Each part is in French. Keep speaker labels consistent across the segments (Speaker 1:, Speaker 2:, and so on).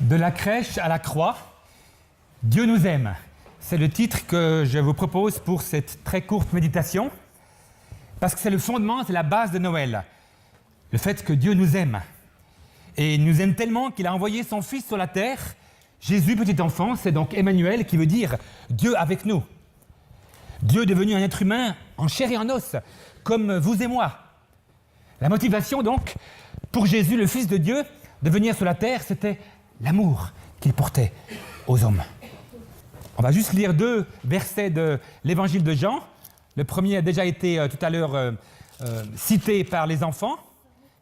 Speaker 1: De la crèche à la croix, Dieu nous aime. C'est le titre que je vous propose pour cette très courte méditation, parce que c'est le fondement, c'est la base de Noël. Le fait que Dieu nous aime. Et il nous aime tellement qu'il a envoyé son Fils sur la terre. Jésus, petit enfant, c'est donc Emmanuel qui veut dire Dieu avec nous. Dieu devenu un être humain en chair et en os, comme vous et moi. La motivation donc, pour Jésus, le Fils de Dieu, de venir sur la terre, c'était l'amour qu'il portait aux hommes. On va juste lire 2 versets de l'évangile de Jean. Le premier a déjà été tout à l'heure cité par les enfants.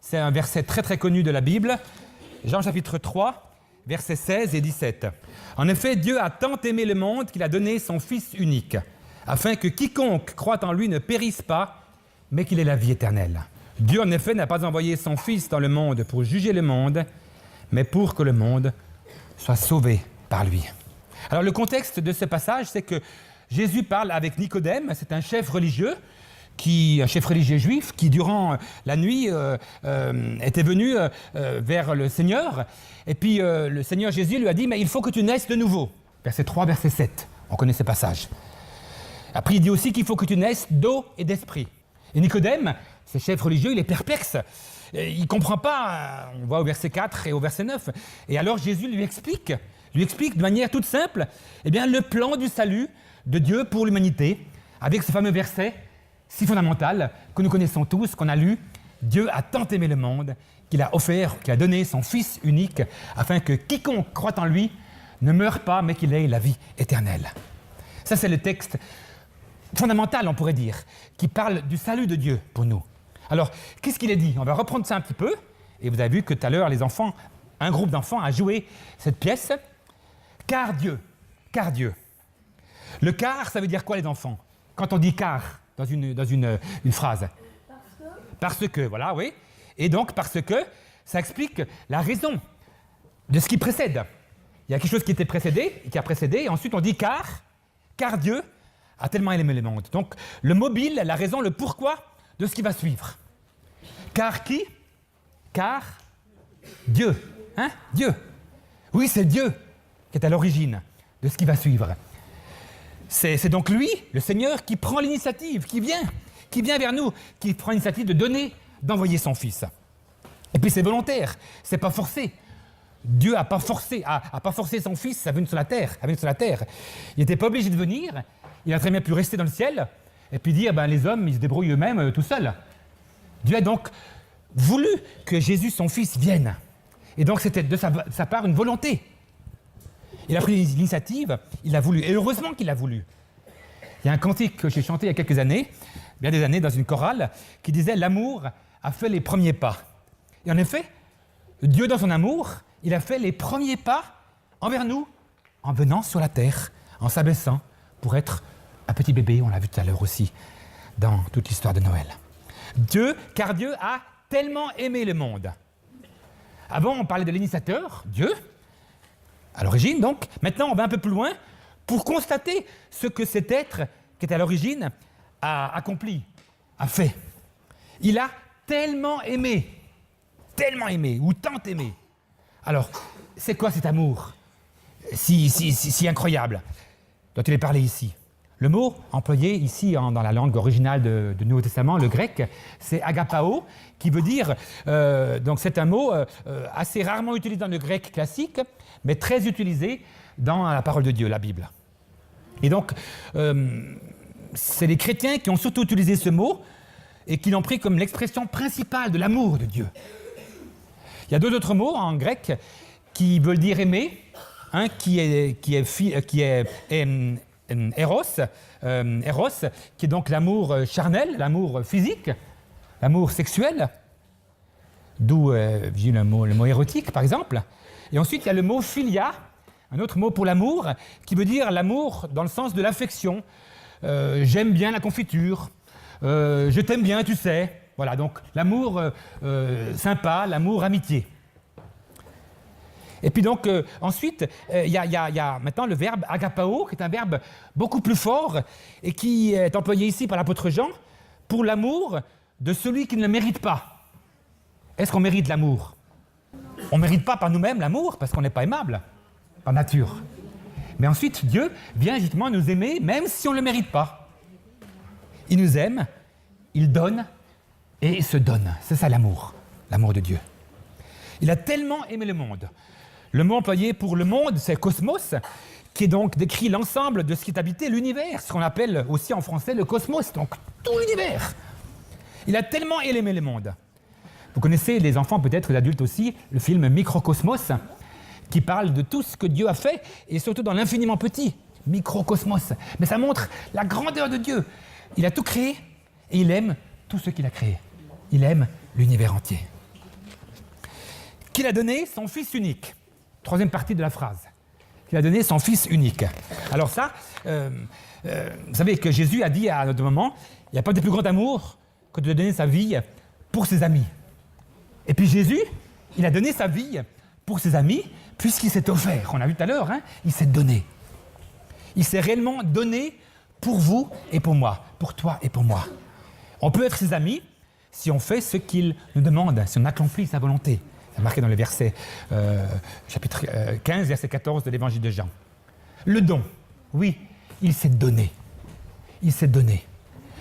Speaker 1: C'est un verset très très connu de la Bible. Jean chapitre 3, versets 16 et 17. En effet, Dieu a tant aimé le monde qu'il a donné son Fils unique, afin que quiconque croit en lui ne périsse pas, mais qu'il ait la vie éternelle. Dieu, en effet, n'a pas envoyé son Fils dans le monde pour juger le monde, mais pour que le monde soit sauvé par lui. Alors le contexte de ce passage, c'est que Jésus parle avec Nicodème, c'est un chef religieux juif, qui durant la nuit était venu vers le Seigneur. Et puis le Seigneur Jésus lui a dit « Mais il faut que tu naisses de nouveau ». Verset 3, verset 7, on connaît ce passage. Après il dit aussi qu'il faut que tu naisses d'eau et d'esprit. Et Nicodème, ce chef religieux, il est perplexe. Il ne comprend pas, on voit au verset 4 et au verset 9. Et alors Jésus lui explique de manière toute simple le plan du salut de Dieu pour l'humanité, avec ce fameux verset si fondamental que nous connaissons tous, qu'on a lu. Dieu a tant aimé le monde qu'il a donné son Fils unique, afin que quiconque croit en lui ne meure pas, mais qu'il ait la vie éternelle. Ça, c'est le texte fondamental, on pourrait dire, qui parle du salut de Dieu pour nous. Alors, qu'est-ce qu'il est dit? On va reprendre ça un petit peu. Et vous avez vu que tout à l'heure, un groupe d'enfants a joué cette pièce. Car Dieu. Le car, ça veut dire quoi, les enfants? Quand on dit car dans une phrase. Parce que, voilà, oui. Et donc, parce que, ça explique la raison de ce qui précède. Il y a quelque chose qui a précédé, et ensuite on dit car Dieu a tellement aimé le monde. Donc, le mobile, la raison, le pourquoi de ce qui va suivre. Car qui? Car Dieu. Dieu. Oui, c'est Dieu qui est à l'origine de ce qui va suivre. C'est donc lui, le Seigneur, qui prend l'initiative, qui vient vers nous, qui prend l'initiative d'envoyer son Fils. Et puis c'est volontaire, c'est pas forcé. Dieu n'a pas forcé son Fils à venir sur la terre. Il n'était pas obligé de venir, il a très bien pu rester dans le ciel et puis dire les hommes, ils se débrouillent eux-mêmes tout seuls. Dieu a donc voulu que Jésus, son Fils, vienne. Et donc c'était de sa part une volonté. Il a pris l'initiative, il a voulu, et heureusement qu'il a voulu. Il y a un cantique que j'ai chanté il y a quelques années, bien des années, dans une chorale, qui disait « L'amour a fait les premiers pas ». Et en effet, Dieu dans son amour, il a fait les premiers pas envers nous, en venant sur la terre, en s'abaissant pour être un petit bébé, on l'a vu tout à l'heure aussi, dans toute l'histoire de Noël. Car Dieu a tellement aimé le monde. Avant, on parlait de l'initiateur, Dieu, à l'origine donc. Maintenant, on va un peu plus loin pour constater ce que cet être qui est à l'origine a accompli, a fait. Il a tellement aimé, ou tant aimé. Alors, c'est quoi cet amour si incroyable dont il est parlé ici? Le mot employé ici dans la langue originale du Nouveau Testament, le grec, c'est agapao, qui veut dire, donc c'est un mot assez rarement utilisé dans le grec classique, mais très utilisé dans la parole de Dieu, la Bible. Et donc, c'est les chrétiens qui ont surtout utilisé ce mot et qui l'ont pris comme l'expression principale de l'amour de Dieu. Il y a 2 autres mots en grec qui veulent dire aimer, un qui est Eros, qui est donc l'amour charnel, l'amour physique, l'amour sexuel, d'où le mot érotique par exemple. Et ensuite il y a le mot philia, un autre mot pour l'amour, qui veut dire l'amour dans le sens de l'affection. J'aime bien la confiture, je t'aime bien, tu sais. Voilà, donc l'amour sympa, l'amour amitié. Et puis donc, ensuite, il y a maintenant le verbe agapao, qui est un verbe beaucoup plus fort et qui est employé ici par l'apôtre Jean pour l'amour de celui qui ne le mérite pas. Est-ce qu'on mérite l'amour? On ne mérite pas par nous-mêmes l'amour, parce qu'on n'est pas aimable, par nature. Mais ensuite, Dieu vient justement nous aimer, même si on ne le mérite pas. Il nous aime, il donne, et il se donne. C'est ça l'amour de Dieu. Il a tellement aimé le monde. Le mot employé pour le monde, c'est cosmos, qui est donc décrit l'ensemble de ce qui est habité, l'univers, ce qu'on appelle aussi en français le cosmos, donc tout l'univers. Il a tellement aimé le monde. Vous connaissez, les enfants peut-être, les adultes aussi, le film Microcosmos, qui parle de tout ce que Dieu a fait, et surtout dans l'infiniment petit, Microcosmos. Mais ça montre la grandeur de Dieu. Il a tout créé, et il aime tout ce qu'il a créé. Il aime l'univers entier. Qu'il a donné son Fils unique. Troisième partie de la phrase. Qu'il a donné son Fils unique. Alors ça, vous savez que Jésus a dit à un moment, il n'y a pas de plus grand amour que de donner sa vie pour ses amis. Et puis Jésus, il a donné sa vie pour ses amis, puisqu'il s'est offert. On a vu tout à l'heure, il s'est donné. Il s'est réellement donné pour vous et pour moi, pour toi et pour moi. On peut être ses amis si on fait ce qu'il nous demande, si on accomplit sa volonté. C'est marqué dans le verset, chapitre 15, verset 14 de l'évangile de Jean. Le don, oui, il s'est donné. Il s'est donné.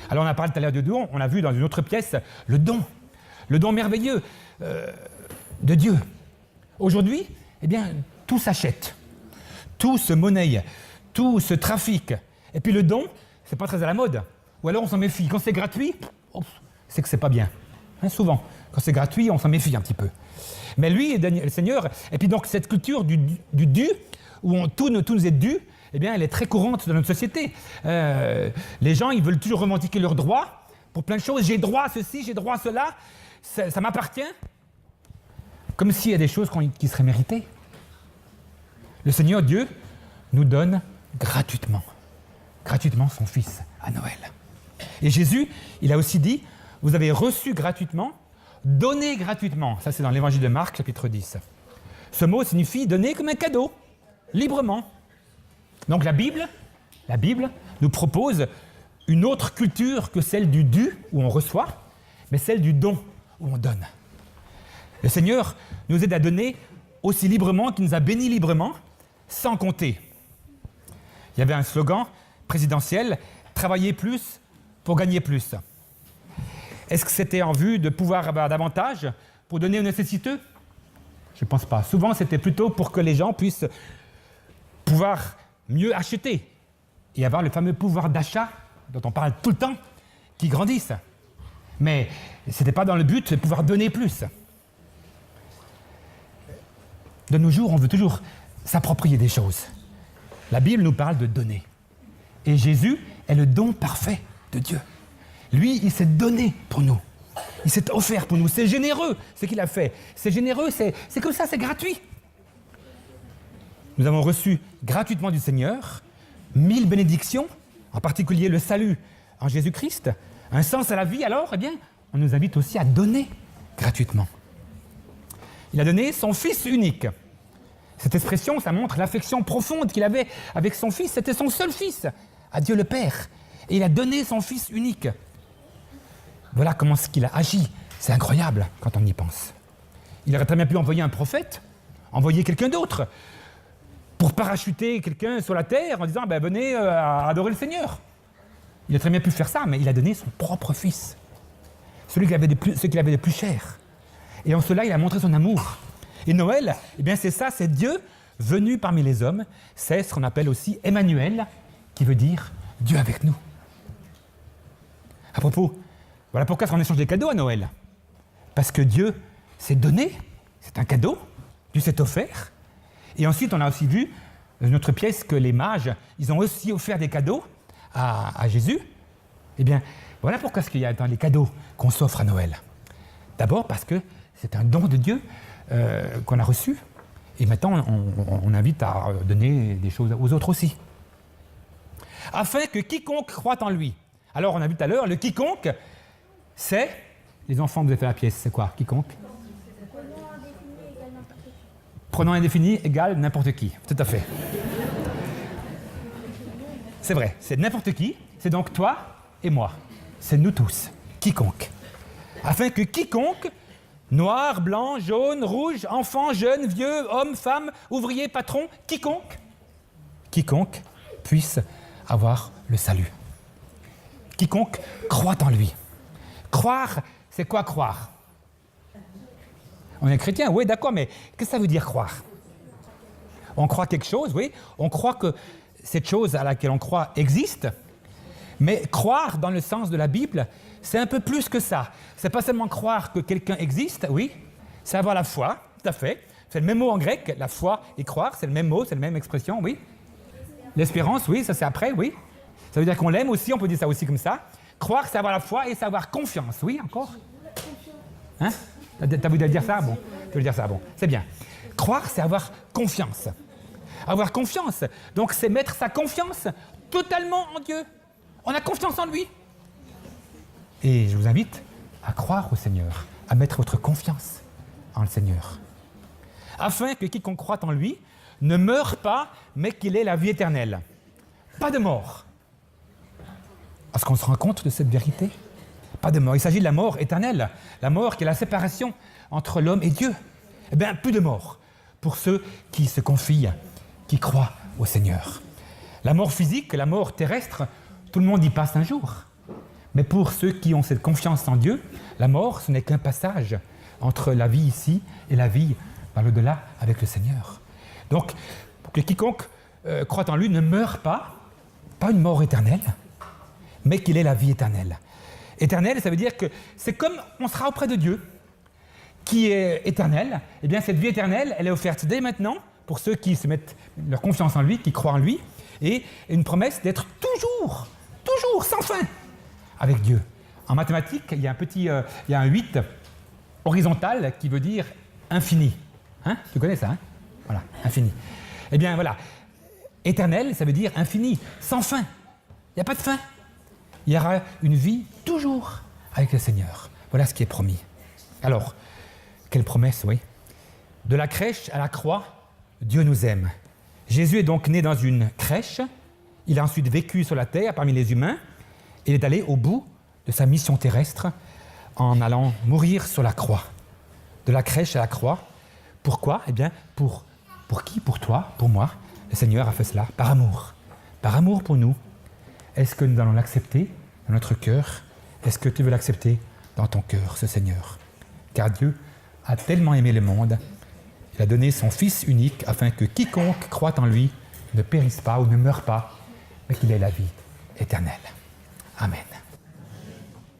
Speaker 1: Alors on a parlé tout à l'heure de don, on a vu dans une autre pièce le don merveilleux de Dieu. Aujourd'hui, eh bien, tout s'achète, tout se monnaie, tout se trafique. Et puis le don, c'est pas très à la mode. Ou alors on s'en méfie. Quand c'est gratuit, c'est que c'est pas bien. Souvent, quand c'est gratuit, on s'en méfie un petit peu. Mais lui, le Seigneur, et puis donc cette culture du dû, où tout nous est dû, eh bien, elle est très courante dans notre société. Les gens, ils veulent toujours revendiquer leurs droits pour plein de choses. J'ai droit à ceci, j'ai droit à cela, ça m'appartient. Comme s'il y a des choses qui seraient méritées. Le Seigneur Dieu nous donne gratuitement son Fils à Noël. Et Jésus, il a aussi dit, vous avez reçu gratuitement, donné gratuitement. Ça, c'est dans l'évangile de Marc, chapitre 10. Ce mot signifie donner comme un cadeau, librement. Donc la Bible nous propose une autre culture que celle du dû, où on reçoit, mais celle du don, où on donne. Le Seigneur nous aide à donner aussi librement qu'il nous a bénis librement, sans compter. Il y avait un slogan présidentiel, « Travailler plus pour gagner plus ». Est-ce que c'était en vue de pouvoir avoir davantage pour donner aux nécessiteux? Je ne pense pas. Souvent, c'était plutôt pour que les gens puissent pouvoir mieux acheter et avoir le fameux pouvoir d'achat dont on parle tout le temps, qui grandisse. Mais ce n'était pas dans le but de pouvoir donner plus. De nos jours, on veut toujours s'approprier des choses. La Bible nous parle de donner. Et Jésus est le don parfait de Dieu. Lui, il s'est donné pour nous. Il s'est offert pour nous. C'est généreux, ce qu'il a fait. C'est généreux, c'est comme ça, c'est gratuit. Nous avons reçu gratuitement du Seigneur 1000 bénédictions, en particulier le salut en Jésus-Christ, un sens à la vie. Alors, eh bien, on nous invite aussi à donner gratuitement. Il a donné son Fils unique. Cette expression, ça montre l'affection profonde qu'il avait avec son Fils. C'était son seul Fils, à Dieu le Père. Et il a donné son Fils unique. Voilà comment ce qu'il a agi. C'est incroyable quand on y pense. Il aurait très bien pu envoyer un prophète, envoyer quelqu'un d'autre, pour parachuter quelqu'un sur la terre en disant venez adorer le Seigneur. Il a très bien pu faire ça, mais il a donné son propre Fils, celui qu'il avait de plus cher. Et en cela, il a montré son amour. Et Noël, eh bien c'est ça, c'est Dieu venu parmi les hommes. C'est ce qu'on appelle aussi Emmanuel, qui veut dire Dieu avec nous. À propos, voilà pourquoi on échange des cadeaux à Noël. Parce que Dieu s'est donné, c'est un cadeau, Dieu s'est offert. Et ensuite, on a aussi vu dans notre pièce que les mages, ils ont aussi offert des cadeaux à Jésus. Eh bien, voilà pourquoi il y a dans les cadeaux qu'on s'offre à Noël. D'abord parce que c'est un don de Dieu qu'on a reçu. Et maintenant, on invite à donner des choses aux autres aussi. Afin que quiconque croit en lui. Alors, on a vu tout à l'heure, le quiconque, c'est... Les enfants, vous avez fait la pièce, c'est quoi, quiconque? Pronom indéfini égale n'importe qui. Tout à fait. C'est vrai, c'est n'importe qui, c'est donc toi et moi. C'est nous tous, quiconque. Afin que quiconque Noir, blanc, jaune, rouge, enfant, jeune, vieux, homme, femme, ouvrier, patron, quiconque puisse avoir le salut. Quiconque croit en lui. Croire, c'est quoi croire? On est chrétien, oui, d'accord, mais qu'est-ce que ça veut dire croire? On croit quelque chose, oui, on croit que cette chose à laquelle on croit existe, mais croire dans le sens de la Bible, c'est un peu plus que ça. C'est pas seulement croire que quelqu'un existe, oui, c'est avoir la foi, tout à fait. C'est le même mot en grec, la foi et croire, c'est le même mot, c'est la même expression, oui. L'espérance, oui, ça c'est après, oui. Ça veut dire qu'on l'aime aussi, on peut dire ça aussi comme ça. Croire, c'est avoir la foi et c'est avoir confiance, oui, encore. Hein? T'as voulu dire ça? Bon, tu veux dire ça, bon, c'est bien. Croire, c'est avoir confiance. Avoir confiance, donc c'est mettre sa confiance totalement en Dieu. On a confiance en lui. Et je vous invite à croire au Seigneur, à mettre votre confiance en le Seigneur. Afin que quiconque croit en lui ne meure pas, mais qu'il ait la vie éternelle. Pas de mort. Est-ce qu'on se rend compte de cette vérité? Pas de mort. Il s'agit de la mort éternelle. La mort qui est la séparation entre l'homme et Dieu. Eh bien, plus de mort pour ceux qui se confient, qui croient au Seigneur. La mort physique, la mort terrestre, tout le monde y passe un jour. Mais pour ceux qui ont cette confiance en Dieu, la mort, ce n'est qu'un passage entre la vie ici et la vie par l'au-delà avec le Seigneur. Donc, pour que quiconque croit en lui ne meure pas une mort éternelle, mais qu'il ait la vie éternelle. Éternelle, ça veut dire que c'est comme on sera auprès de Dieu, qui est éternel. Eh bien, cette vie éternelle, elle est offerte dès maintenant pour ceux qui se mettent leur confiance en lui, qui croient en lui, et une promesse d'être toujours, sans fin, avec Dieu. En mathématiques, il y a un 8 horizontal qui veut dire infini. Hein? Tu connais ça, hein? Voilà, infini. Eh bien, voilà. Éternel, ça veut dire infini, sans fin. Il n'y a pas de fin. Il y aura une vie toujours avec le Seigneur. Voilà ce qui est promis. Alors, quelle promesse, oui. De la crèche à la croix, Dieu nous aime. Jésus est donc né dans une crèche. Il a ensuite vécu sur la terre parmi les humains. Il est allé au bout de sa mission terrestre en allant mourir sur la croix. De la crèche à la croix. Pourquoi? Eh bien, pour qui? Pour toi, pour moi. Le Seigneur a fait cela par amour. Par amour pour nous. Est-ce que nous allons l'accepter dans notre cœur? Est-ce que tu veux l'accepter dans ton cœur, ce Seigneur? Car Dieu a tellement aimé le monde, il a donné son Fils unique afin que quiconque croit en lui ne périsse pas ou ne meure pas, mais qu'il ait la vie éternelle. Amen.